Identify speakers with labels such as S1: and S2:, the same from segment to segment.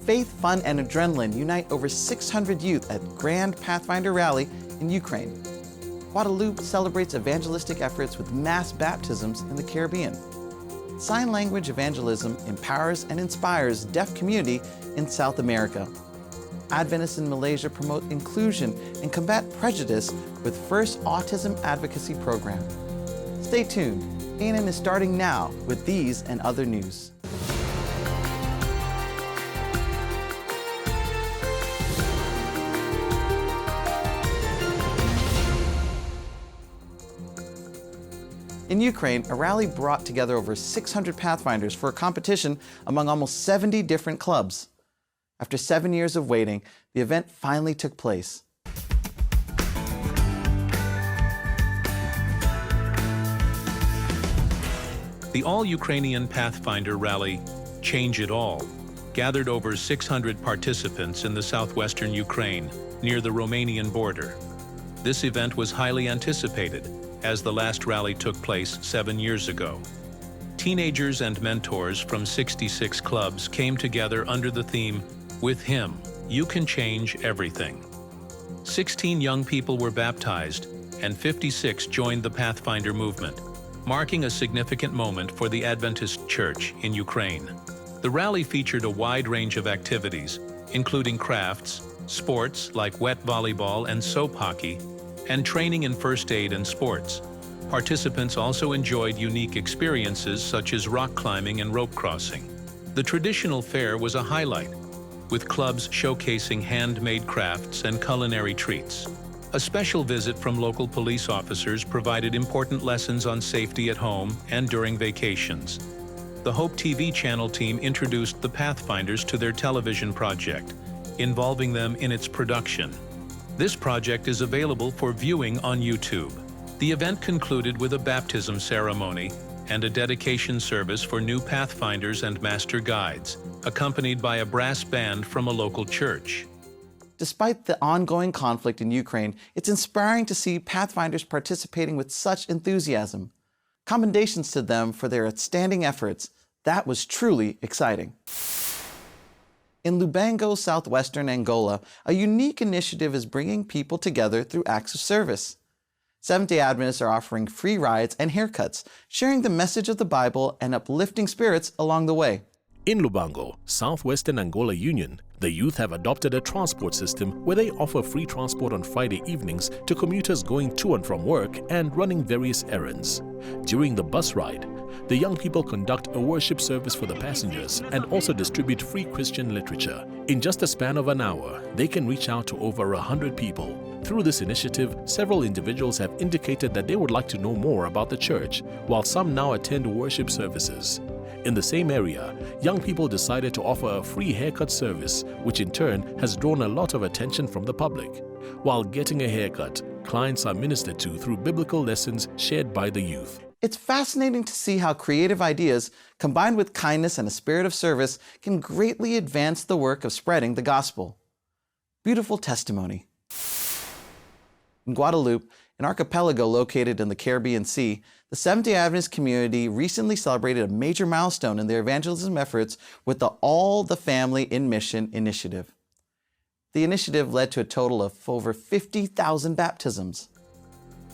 S1: Faith, fun, and adrenaline unite over 600 youth at Grand Pathfinder Rally in Ukraine. Guadeloupe celebrates evangelistic efforts with mass baptisms in the Caribbean. Sign language evangelism empowers and inspires deaf community in South America. Adventists in Malaysia promote inclusion and combat prejudice with first Autism Advocacy Program. Stay tuned. CNN is starting now with these and other news. In Ukraine, a rally brought together over 600 Pathfinders for a competition among almost 70 different clubs. After 7 years of waiting, the event finally took place.
S2: The all-Ukrainian Pathfinder Rally, Change It All, gathered over 600 participants in the southwestern Ukraine, near the Romanian border. This event was highly anticipated, as the last rally took place 7 years ago. Teenagers and mentors from 66 clubs came together under the theme, "With Him, You Can Change Everything." 16 young people were baptized, and 56 joined the Pathfinder movement, marking a significant moment for the Adventist Church in Ukraine. The rally featured a wide range of activities, including crafts, sports like wet volleyball and soap hockey, and training in first aid and sports. Participants also enjoyed unique experiences such as rock climbing and rope crossing. The traditional fair was a highlight, with clubs showcasing handmade crafts and culinary treats. A special visit from local police officers provided important lessons on safety at home and during vacations. The Hope TV channel team introduced the Pathfinders to their television project, involving them in its production. This project is available for viewing on YouTube. The event concluded with a baptism ceremony and a dedication service for new Pathfinders and Master Guides, accompanied by a brass band from a local church.
S1: Despite the ongoing conflict in Ukraine, it's inspiring to see Pathfinders participating with such enthusiasm. Commendations to them for their outstanding efforts. That was truly exciting. In Lubango, southwestern Angola, a unique initiative is bringing people together through acts of service. Seventh-day Adventists are offering free rides and haircuts, sharing the message of the Bible and uplifting spirits along the way.
S3: In Lubango, southwestern Angola Union, the youth have adopted a transport system where they offer free transport on Friday evenings to commuters going to and from work and running various errands. During the bus ride, the young people conduct a worship service for the passengers and also distribute free Christian literature. In just a span of an hour, they can reach out to over 100 people. Through this initiative, several individuals have indicated that they would like to know more about the church, while some now attend worship services. In the same area, young people decided to offer a free haircut service, which in turn has drawn a lot of attention from the public. While getting a haircut, clients are ministered to through biblical lessons shared by the youth.
S1: It's fascinating to see how creative ideas, combined with kindness and a spirit of service, can greatly advance the work of spreading the gospel. Beautiful testimony. In Guadeloupe, an archipelago located in the Caribbean Sea, the Seventh-day Adventist community recently celebrated a major milestone in their evangelism efforts with the All the Family in Mission initiative. The initiative led to a total of over 50,000 baptisms.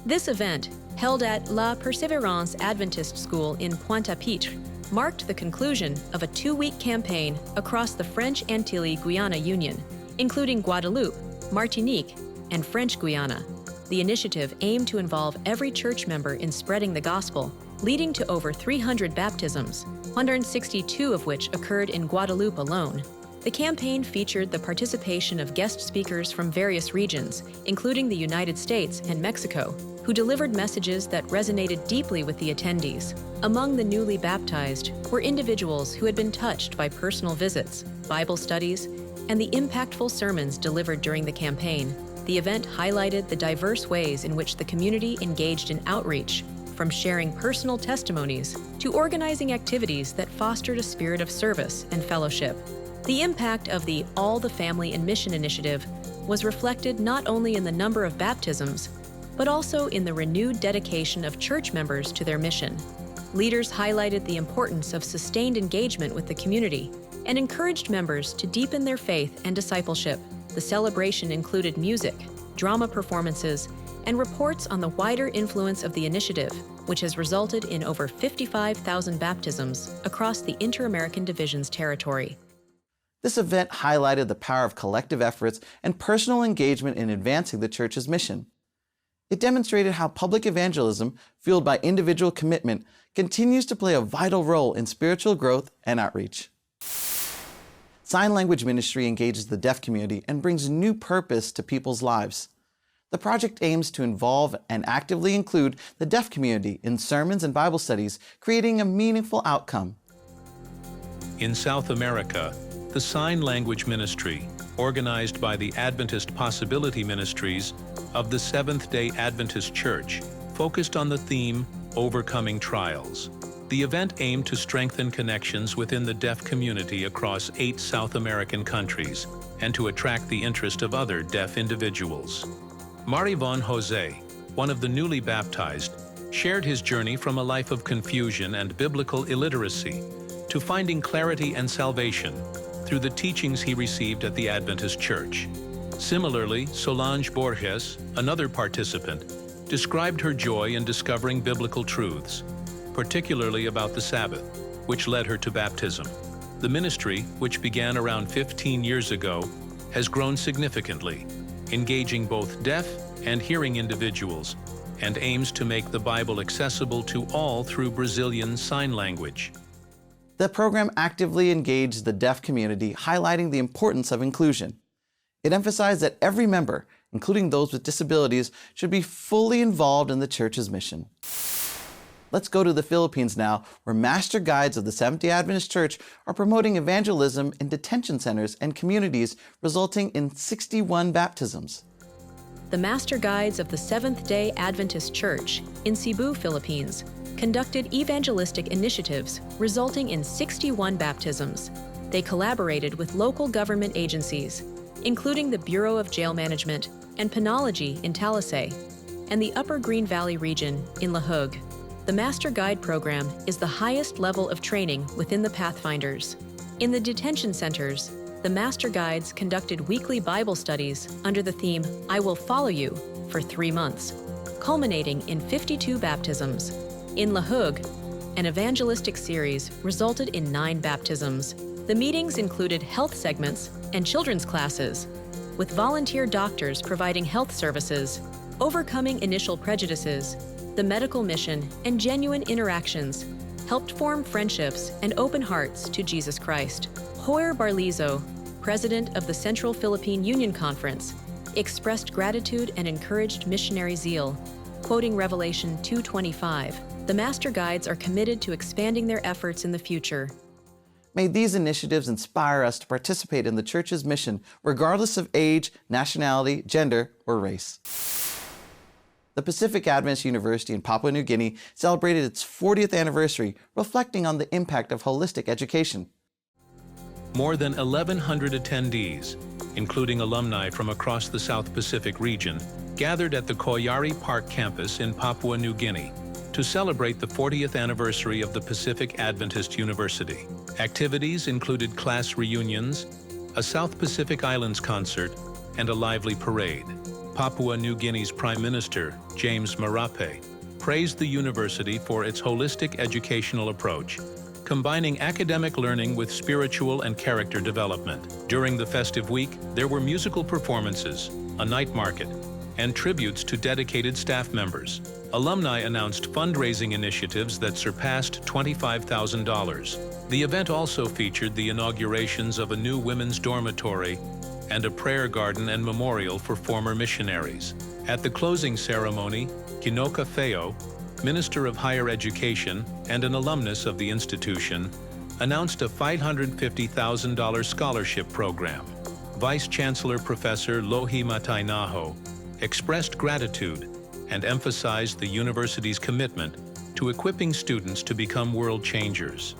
S4: This event, held at La Perseverance Adventist School in Pointe-à-Pitre, marked the conclusion of a 2-week campaign across the French Antilles-Guyana Union, including Guadeloupe, Martinique, and French Guiana. The initiative aimed to involve every church member in spreading the gospel, leading to over 300 baptisms, 162 of which occurred in Guadeloupe alone. The campaign featured the participation of guest speakers from various regions, including the United States and Mexico, who delivered messages that resonated deeply with the attendees. Among the newly baptized were individuals who had been touched by personal visits, Bible studies, and the impactful sermons delivered during the campaign. The event highlighted the diverse ways in which the community engaged in outreach, from sharing personal testimonies to organizing activities that fostered a spirit of service and fellowship. The impact of the All the Family in Mission initiative was reflected not only in the number of baptisms, but also in the renewed dedication of church members to their mission. Leaders highlighted the importance of sustained engagement with the community and encouraged members to deepen their faith and discipleship. The celebration included music, drama performances, and reports on the wider influence of the initiative, which has resulted in over 55,000 baptisms across the Inter-American Division's territory.
S1: This event highlighted the power of collective efforts and personal engagement in advancing the church's mission. It demonstrated how public evangelism, fueled by individual commitment, continues to play a vital role in spiritual growth and outreach. Sign language ministry engages the deaf community and brings new purpose to people's lives. The project aims to involve and actively include the deaf community in sermons and Bible studies, creating a meaningful outcome.
S2: In South America, the Sign Language Ministry, organized by the Adventist Possibility Ministries of the Seventh-day Adventist Church, focused on the theme, Overcoming Trials. The event aimed to strengthen connections within the deaf community across 8 South American countries and to attract the interest of other deaf individuals. Marivon Jose, one of the newly baptized, shared his journey from a life of confusion and biblical illiteracy to finding clarity and salvation through the teachings he received at the Adventist Church. Similarly, Solange Borges, another participant, described her joy in discovering biblical truths, particularly about the Sabbath, which led her to baptism. The ministry, which began around 15 years ago, has grown significantly, engaging both deaf and hearing individuals, and aims to make the Bible accessible to all through Brazilian Sign Language.
S1: The program actively engaged the deaf community, highlighting the importance of inclusion. It emphasized that every member, including those with disabilities, should be fully involved in the church's mission. Let's go to the Philippines now, where master guides of the Seventh-day Adventist Church are promoting evangelism in detention centers and communities, resulting in 61 baptisms.
S4: The master guides of the Seventh-day Adventist Church in Cebu, Philippines, conducted evangelistic initiatives resulting in 61 baptisms. They collaborated with local government agencies, including the Bureau of Jail Management and Penology in Talisay, and the Upper Green Valley region in Lahug. The Master Guide program is the highest level of training within the Pathfinders. In the detention centers, the Master Guides conducted weekly Bible studies under the theme, I Will Follow You, for 3 months, culminating in 52 baptisms. In Lahug, an evangelistic series resulted in 9 baptisms. The meetings included health segments and children's classes, with volunteer doctors providing health services, overcoming initial prejudices. The medical mission and genuine interactions helped form friendships and open hearts to Jesus Christ. Hoyer Barlizo, president of the Central Philippine Union Conference, expressed gratitude and encouraged missionary zeal, quoting Revelation 2:25. The Master Guides are committed to expanding their efforts in the future.
S1: May these initiatives inspire us to participate in the church's mission, regardless of age, nationality, gender, or race. The Pacific Adventist University in Papua New Guinea celebrated its 40th anniversary, reflecting on the impact of holistic education.
S2: More than 1,100 attendees, including alumni from across the South Pacific region, gathered at the Koyari Park campus in Papua New Guinea to celebrate the 40th anniversary of the Pacific Adventist University. Activities included class reunions, a South Pacific Islands concert, and a lively parade. Papua New Guinea's Prime Minister, James Marape, praised the university for its holistic educational approach, combining academic learning with spiritual and character development. During the festive week, there were musical performances, a night market, and tributes to dedicated staff members. Alumni announced fundraising initiatives that surpassed $25,000. The event also featured the inaugurations of a new women's dormitory and a prayer garden and memorial for former missionaries. At the closing ceremony, Kinoka Feo, Minister of Higher Education and an alumnus of the institution, announced a $550,000 scholarship program. Vice Chancellor Professor Lohi Matainaho expressed gratitude and emphasized the university's commitment to equipping students to become world changers.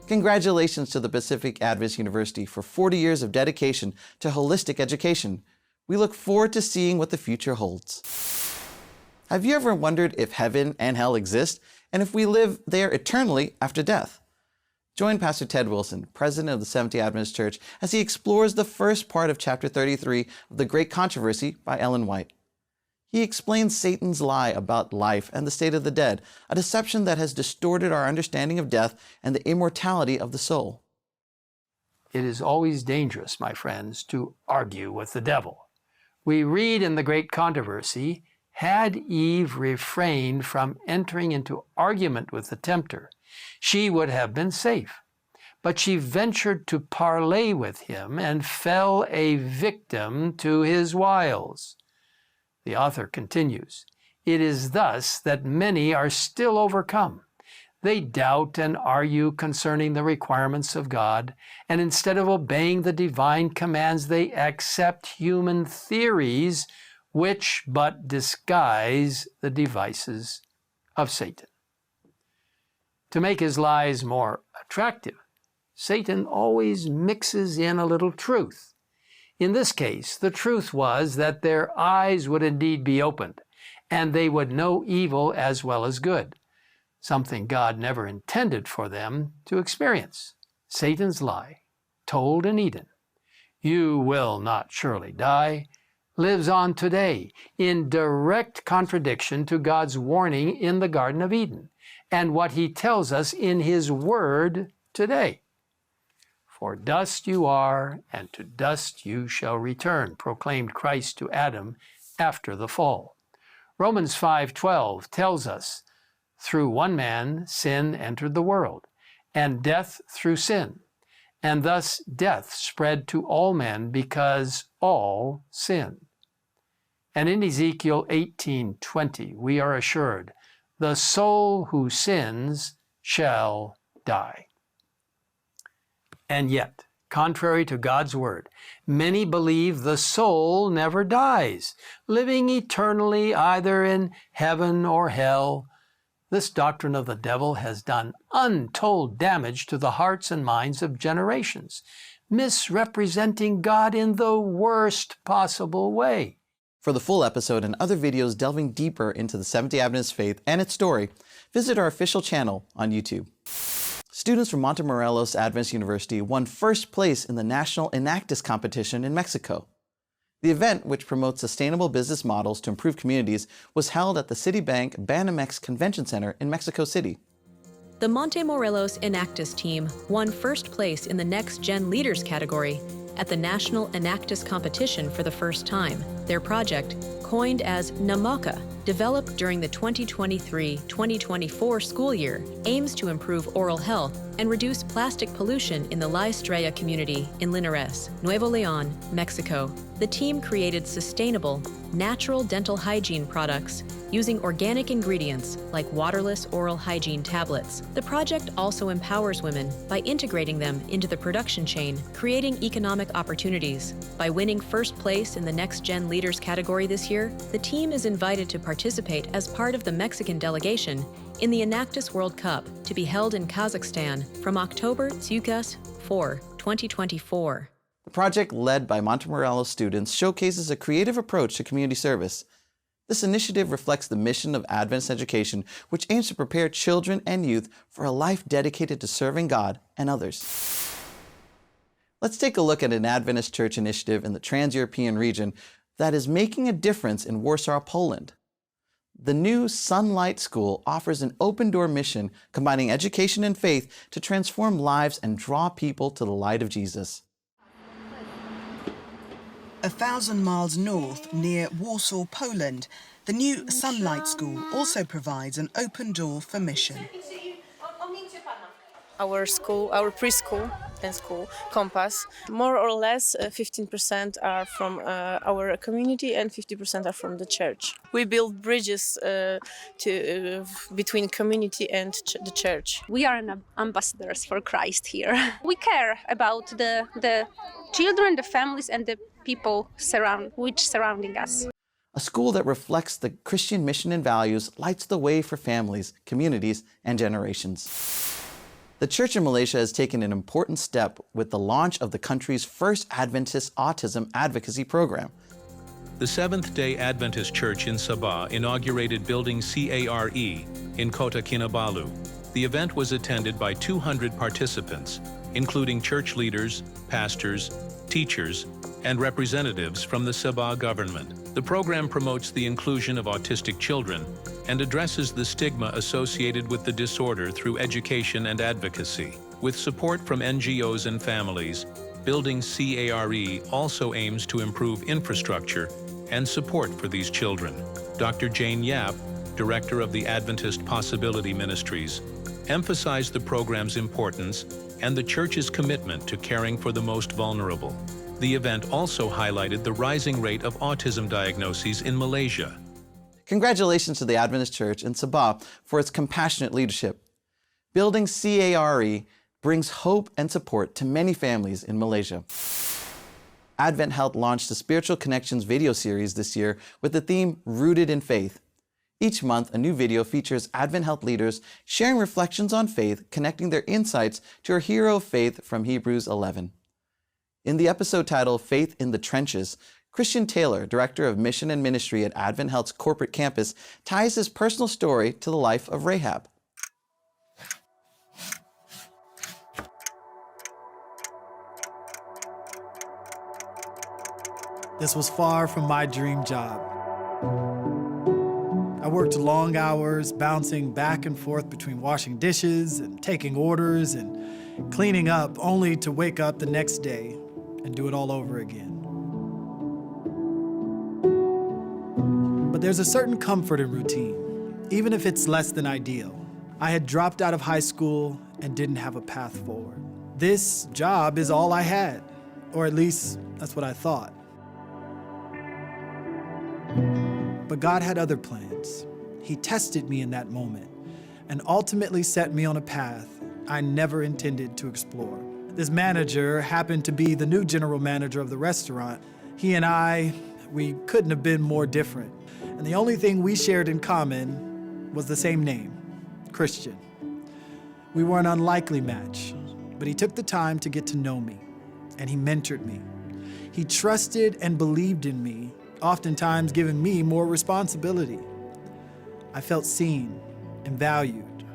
S1: Congratulations to the Pacific Adventist University for 40 years of dedication to holistic education. We look forward to seeing what the future holds. Have you ever wondered if heaven and hell exist, and if we live there eternally after death? Join Pastor Ted Wilson, president of the Seventh-day Adventist Church, as he explores the first part of chapter 33 of The Great Controversy by Ellen White. He explains Satan's lie about life and the state of the dead, a deception that has distorted our understanding of death and the immortality of the soul.
S5: It is always dangerous, my friends, to argue with the devil. We read in The Great Controversy, had Eve refrained from entering into argument with the tempter, she would have been safe. But she ventured to parley with him and fell a victim to his wiles. The author continues, it is thus that many are still overcome. They doubt and argue concerning the requirements of God, and instead of obeying the divine commands, they accept human theories which but disguise the devices of Satan. To make his lies more attractive, Satan always mixes in a little truth. In this case, the truth was that their eyes would indeed be opened, and they would know evil as well as good, something God never intended for them to experience. Satan's lie, told in Eden, you will not surely die, lives on today in direct contradiction to God's warning in the Garden of Eden and what he tells us in his word today. For dust you are, and to dust you shall return, proclaimed Christ to Adam after the fall. Romans 5:12 tells us, through one man sin entered the world, and death through sin. And thus death spread to all men because all sinned. And in Ezekiel 18:20 we are assured, the soul who sins shall die. And yet, contrary to God's word, many believe the soul never dies, living eternally either in heaven or hell. This doctrine of the devil has done untold damage to the hearts and minds of generations, misrepresenting God in the worst possible way.
S1: For the full episode and other videos delving deeper into the Seventh-day Adventist faith and its story, visit our official channel on YouTube. Students from Montemorelos Adventist University won first place in the National Enactus competition in Mexico. The event, which promotes sustainable business models to improve communities, was held at the Citibank Banamex Convention Center in Mexico City.
S4: The Montemorelos Enactus team won first place in the Next Gen Leaders category at the National Enactus competition for the first time. Their project, coined as NAMOCA, developed during the 2023-2024 school year, aims to improve oral health and reduce plastic pollution in the La Estrella community in Linares, Nuevo León, Mexico. The team created sustainable, natural dental hygiene products using organic ingredients like waterless oral hygiene tablets. The project also empowers women by integrating them into the production chain, creating economic opportunities. By winning first place in the Next Gen Leaders category this year, the team is invited to participate as part of the Mexican delegation in the Enactus World Cup to be held in Kazakhstan from October 4, 2024.
S1: The project, led by Montemorelos students, showcases a creative approach to community service. This initiative reflects the mission of Adventist education, which aims to prepare children and youth for a life dedicated to serving God and others. Let's take a look at an Adventist church initiative in the Trans-European region that is making a difference in Warsaw, Poland. The new Sunlight School offers an open-door mission combining education and faith to transform lives and draw people to the light of Jesus.
S6: 1,000 miles north, near Warsaw, Poland, the new Sunlight School also provides an open door for mission.
S7: Our school, our preschool and school, Compass, more or less 15% are from our community and 50% are from the church. We build bridges between community and the church.
S8: We are ambassadors for Christ here. We care about the children, the families, and the people surrounding us.
S1: A school that reflects the Christian mission and values lights the way for families, communities, and generations. The church in Malaysia has taken an important step with the launch of the country's first Adventist Autism Advocacy Program.
S2: The Seventh-day Adventist Church in Sabah inaugurated Building CARE in Kota Kinabalu. The event was attended by 200 participants, including church leaders, pastors, teachers, and representatives from the Sabah government. The program promotes the inclusion of autistic children and addresses the stigma associated with the disorder through education and advocacy. With support from NGOs and families, Building CARE also aims to improve infrastructure and support for these children. Dr. Jane Yap, Director of the Adventist Possibility Ministries, emphasized the program's importance and the Church's commitment to caring for the most vulnerable. The event also highlighted the rising rate of autism diagnoses in Malaysia.
S1: Congratulations to the Adventist Church in Sabah for its compassionate leadership. Building CARE brings hope and support to many families in Malaysia. Advent Health launched a Spiritual Connections video series this year with the theme Rooted in Faith. Each month, a new video features Advent Health leaders sharing reflections on faith, connecting their insights to our hero of faith from Hebrews 11. In the episode titled Faith in the Trenches, Christian Taylor, Director of Mission and Ministry at Advent Health's corporate campus, ties his personal story to the life of Rahab.
S9: This was far from my dream job. I worked long hours, bouncing back and forth between washing dishes and taking orders and cleaning up, only to wake up the next day and do it all over again. But there's a certain comfort in routine, even if it's less than ideal. I had dropped out of high school and didn't have a path forward. This job is all I had, or at least that's what I thought. But God had other plans. He tested me in that moment and ultimately set me on a path I never intended to explore. This manager happened to be the new general manager of the restaurant. He and we couldn't have been more different. And the only thing we shared in common was the same name, Christian. We were an unlikely match, but he took the time to get to know me, and he mentored me. He trusted and believed in me, oftentimes giving me more responsibility. I felt seen and valued,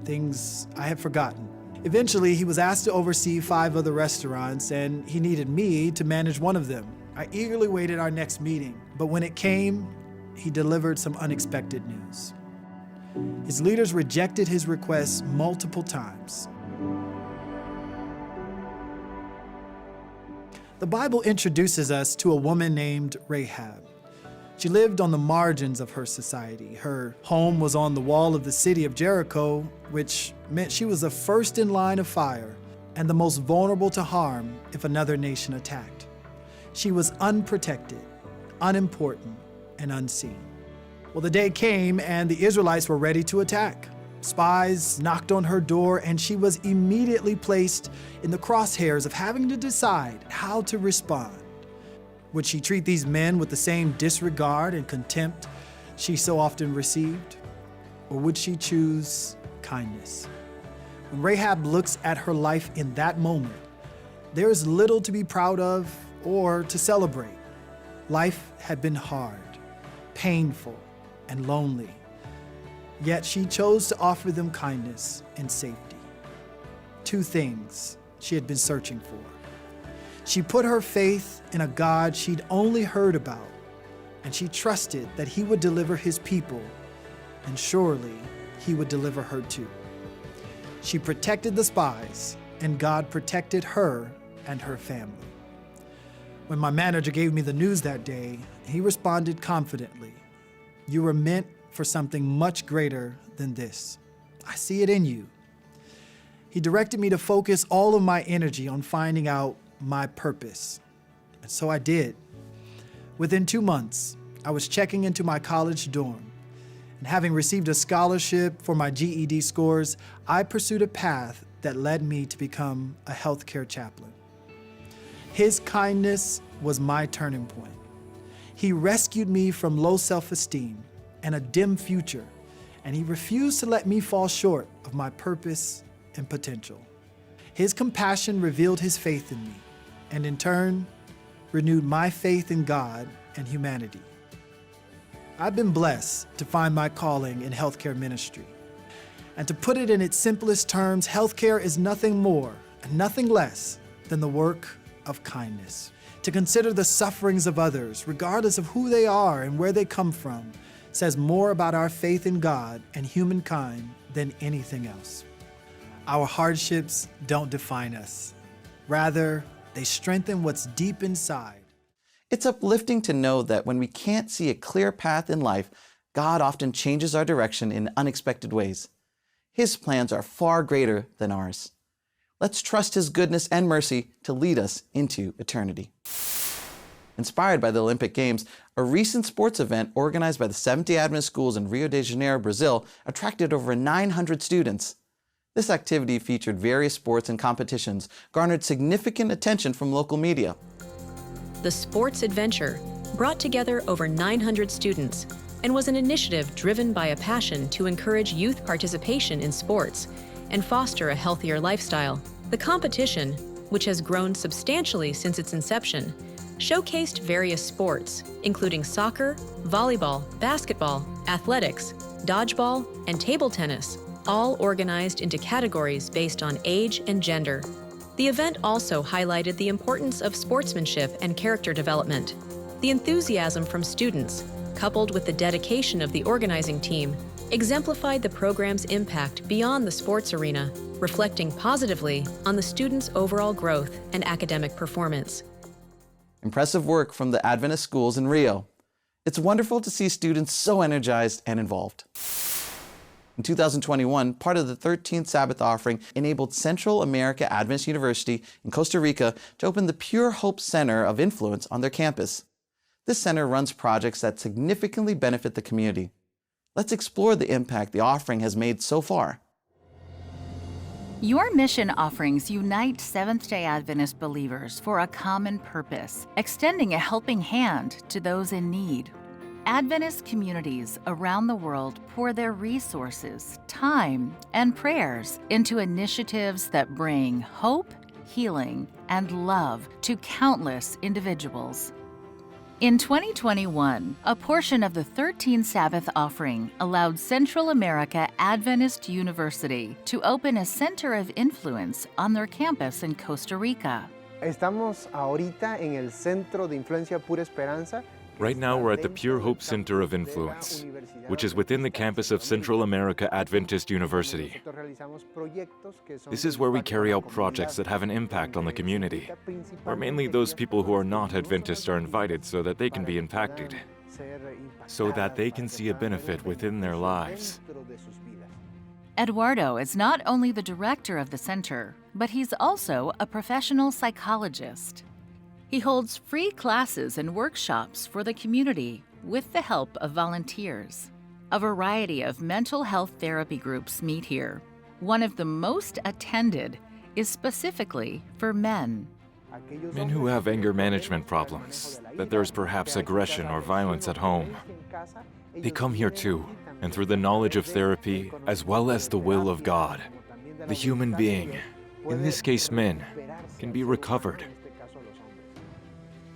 S9: things I had forgotten. Eventually, he was asked to oversee 5 other restaurants, and he needed me to manage one of them. I eagerly waited our next meeting, but when it came, he delivered some unexpected news. His leaders rejected his requests multiple times. The Bible introduces us to a woman named Rahab. She lived on the margins of her society. Her home was on the wall of the city of Jericho, which meant she was the first in line of fire and the most vulnerable to harm if another nation attacked. She was unprotected, unimportant, and unseen. Well, the day came and the Israelites were ready to attack. Spies knocked on her door, and she was immediately placed in the crosshairs of having to decide how to respond. Would she treat these men with the same disregard and contempt she so often received? Or would she choose kindness? When Rahab looks at her life in that moment, there is little to be proud of or to celebrate. Life had been hard, painful, and lonely. Yet she chose to offer them kindness and safety. 2 things she had been searching for. She put her faith in a God she'd only heard about, and she trusted that he would deliver his people, and surely he would deliver her too. She protected the spies, and God protected her and her family. When my manager gave me the news that day, he responded confidently, "You were meant for something much greater than this. I see it in you." He directed me to focus all of my energy on finding out my purpose. And so I did. Within 2 months, I was checking into my college dorm. And having received a scholarship for my GED scores, I pursued a path that led me to become a healthcare chaplain. His kindness was my turning point. He rescued me from low self-esteem and a dim future, and he refused to let me fall short of my purpose and potential. His compassion revealed his faith in me, and in turn, renewed my faith in God and humanity. I've been blessed to find my calling in healthcare ministry. And to put it in its simplest terms, healthcare is nothing more and nothing less than the work of kindness. To consider the sufferings of others, regardless of who they are and where they come from, says more about our faith in God and humankind than anything else. Our hardships don't define us. Rather, they strengthen what's deep inside.
S1: It's uplifting to know that when we can't see a clear path in life, God often changes our direction in unexpected ways. His plans are far greater than ours. Let's trust His goodness and mercy to lead us into eternity. Inspired by the Olympic Games, a recent sports event organized by the Seventh-day Adventist schools in Rio de Janeiro, Brazil, attracted over 900 students. This activity featured various sports and competitions, garnered significant attention from local media.
S4: The sports adventure brought together over 900 students and was an initiative driven by a passion to encourage youth participation in sports and foster a healthier lifestyle. The competition, which has grown substantially since its inception, showcased various sports, including soccer, volleyball, basketball, athletics, dodgeball, and table tennis, all organized into categories based on age and gender. The event also highlighted the importance of sportsmanship and character development. The enthusiasm from students, coupled with the dedication of the organizing team, exemplified the program's impact beyond the sports arena, reflecting positively on the students' overall growth and academic performance.
S1: Impressive work from the Adventist schools in Rio. It's wonderful to see students so energized and involved. In 2021, part of the 13th Sabbath offering enabled Central America Adventist University in Costa Rica to open the Pure Hope Center of Influence on their campus. This center runs projects that significantly benefit the community. Let's explore the impact the offering has made so far.
S10: Your mission offerings unite Seventh-day Adventist believers for a common purpose, extending a helping hand to those in need. Adventist communities around the world pour their resources, time, and prayers into initiatives that bring hope, healing, and love to countless individuals. In 2021, a portion of the 13th Sabbath offering allowed Central America Adventist University to open a center of influence on their campus in Costa Rica.
S11: Estamos ahorita en el Centro de Influencia Pura Esperanza.
S12: Right now we're at the Pure Hope Center of Influence, which is within the campus of Central America Adventist University. This is where we carry out projects that have an impact on the community, where mainly those people who are not Adventists are invited so that they can be impacted, so that they can see a benefit within their lives.
S10: Eduardo is not only the director of the center, but he's also a professional psychologist. He holds free classes and workshops for the community with the help of volunteers. A variety of mental health therapy groups meet here. One of the most attended is specifically for men.
S12: Men who have anger management problems, that there's perhaps aggression or violence at home. They come here too, and through the knowledge of therapy, as well as the will of God, the human being, in this case men, can be recovered.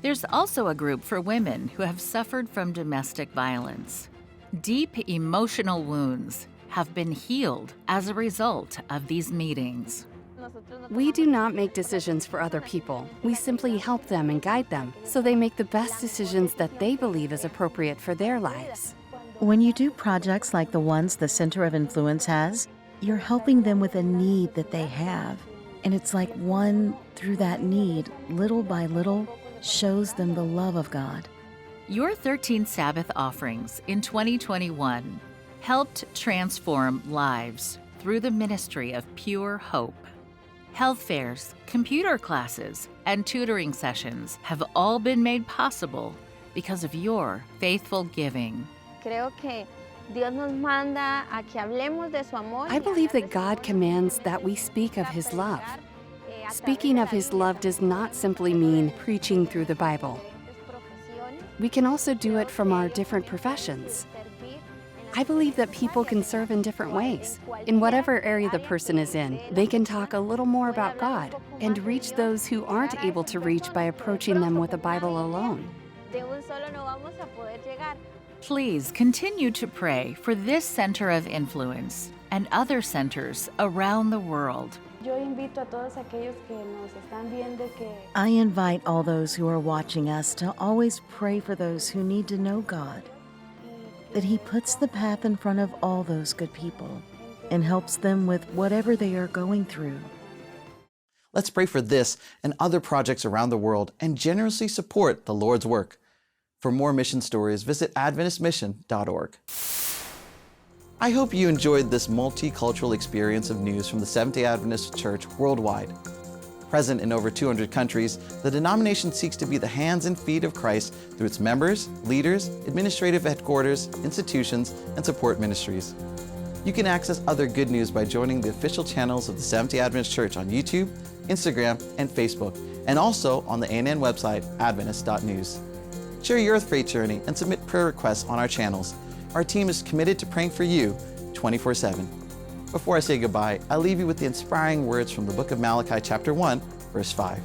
S10: There's also a group for women who have suffered from domestic violence. Deep emotional wounds have been healed as a result of these meetings.
S13: We do not make decisions for other people. We simply help them and guide them so they make the best decisions that they believe is appropriate for their lives.
S14: When you do projects like the ones the Center of Influence has, you're helping them with a need that they have. And it's like one, through that need, little by little, shows them the love of God.
S10: Your 13th Sabbath offerings in 2021 helped transform lives through the ministry of Pure Hope. Health fairs, computer classes, and tutoring sessions have all been made possible because of your faithful giving.
S13: I believe that God commands that we speak of His love. Speaking of His love does not simply mean preaching through the Bible. We can also do it from our different professions. I believe that people can serve in different ways. In whatever area the person is in, they can talk a little more about God and reach those who aren't able to reach by approaching them with the Bible alone.
S10: Please continue to pray for this center of influence and other centers around the world.
S14: I invite all those who are watching us to always pray for those who need to know God, that He puts the path in front of all those good people and helps them with whatever they are going through.
S1: Let's pray for this and other projects around the world and generously support the Lord's work. For more mission stories, visit AdventistMission.org. I hope you enjoyed this multicultural experience of news from the Seventh-day Adventist Church worldwide. Present in over 200 countries, the denomination seeks to be the hands and feet of Christ through its members, leaders, administrative headquarters, institutions, and support ministries. You can access other good news by joining the official channels of the Seventh-day Adventist Church on YouTube, Instagram, and Facebook, and also on the ANN website, adventist.news. Share your faith journey and submit prayer requests on our channels. Our team is committed to praying for you 24/7. Before I say goodbye, I'll leave you with the inspiring words from the book of Malachi chapter 1, verse 5.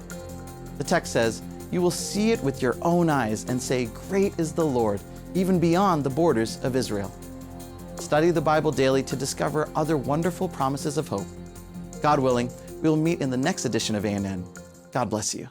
S1: The text says, "You will see it with your own eyes and say, 'Great is the Lord, even beyond the borders of Israel.'" Study the Bible daily to discover other wonderful promises of hope. God willing, we will meet in the next edition of ANN. God bless you.